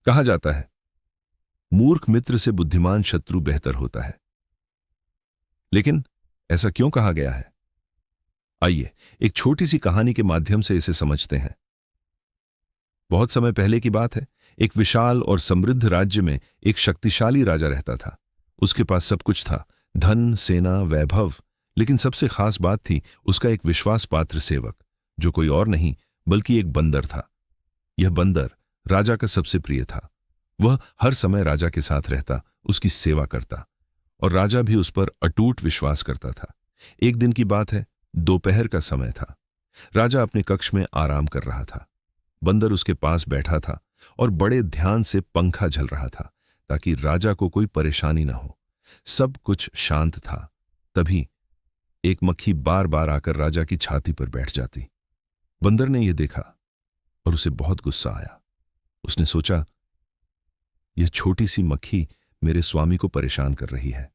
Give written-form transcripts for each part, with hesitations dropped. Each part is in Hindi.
कहा जाता है, मूर्ख मित्र से बुद्धिमान शत्रु बेहतर होता है। लेकिन ऐसा क्यों कहा गया है? आइए एक छोटी सी कहानी के माध्यम से इसे समझते हैं। बहुत समय पहले की बात है। एक विशाल और समृद्ध राज्य में एक शक्तिशाली राजा रहता था। उसके पास सब कुछ था, धन, सेना, वैभव। लेकिन सबसे खास बात थी उसका एक विश्वास पात्र सेवक, जो कोई और नहीं बल्कि एक बंदर था। यह बंदर राजा का सबसे प्रिय था। वह हर समय राजा के साथ रहता, उसकी सेवा करता, और राजा भी उस पर अटूट विश्वास करता था। एक दिन की बात है, दोपहर का समय था। राजा अपने कक्ष में आराम कर रहा था। बंदर उसके पास बैठा था और बड़े ध्यान से पंखा झल रहा था, ताकि राजा को कोई परेशानी न हो। सब कुछ शांत था। तभी एक मक्खी बार बार आकर राजा की छाती पर बैठ जाती। बंदर ने यह देखा और उसे बहुत गुस्सा आया। उसने सोचा, यह छोटी सी मक्खी मेरे स्वामी को परेशान कर रही है,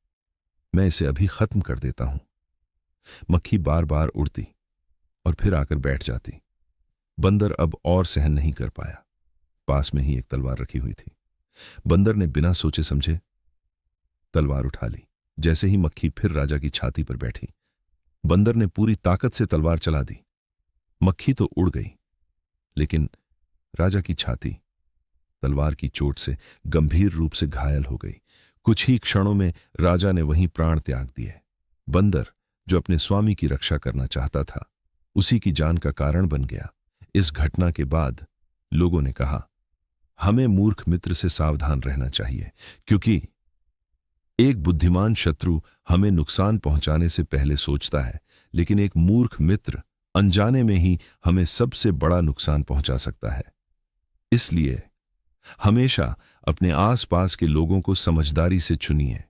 मैं इसे अभी खत्म कर देता हूं। मक्खी बार बार उड़ती और फिर आकर बैठ जाती। बंदर अब और सहन नहीं कर पाया। पास में ही एक तलवार रखी हुई थी। बंदर ने बिना सोचे समझे तलवार उठा ली। जैसे ही मक्खी फिर राजा की छाती पर बैठी, बंदर ने पूरी ताकत से तलवार चला दी। मक्खी तो उड़ गई, लेकिन राजा की छाती तलवार की चोट से गंभीर रूप से घायल हो गई। कुछ ही क्षणों में राजा ने वहीं प्राण त्याग दिए। बंदर, जो अपने स्वामी की रक्षा करना चाहता था, उसी की जान का कारण बन गया। इस घटना के बाद लोगों ने कहा, हमें मूर्ख मित्र से सावधान रहना चाहिए, क्योंकि एक बुद्धिमान शत्रु हमें नुकसान पहुंचाने से पहले सोचता है, लेकिन एक मूर्ख मित्र अनजाने में ही हमें सबसे बड़ा नुकसान पहुंचा सकता है। इसलिए हमेशा अपने आसपास के लोगों को समझदारी से चुनिए।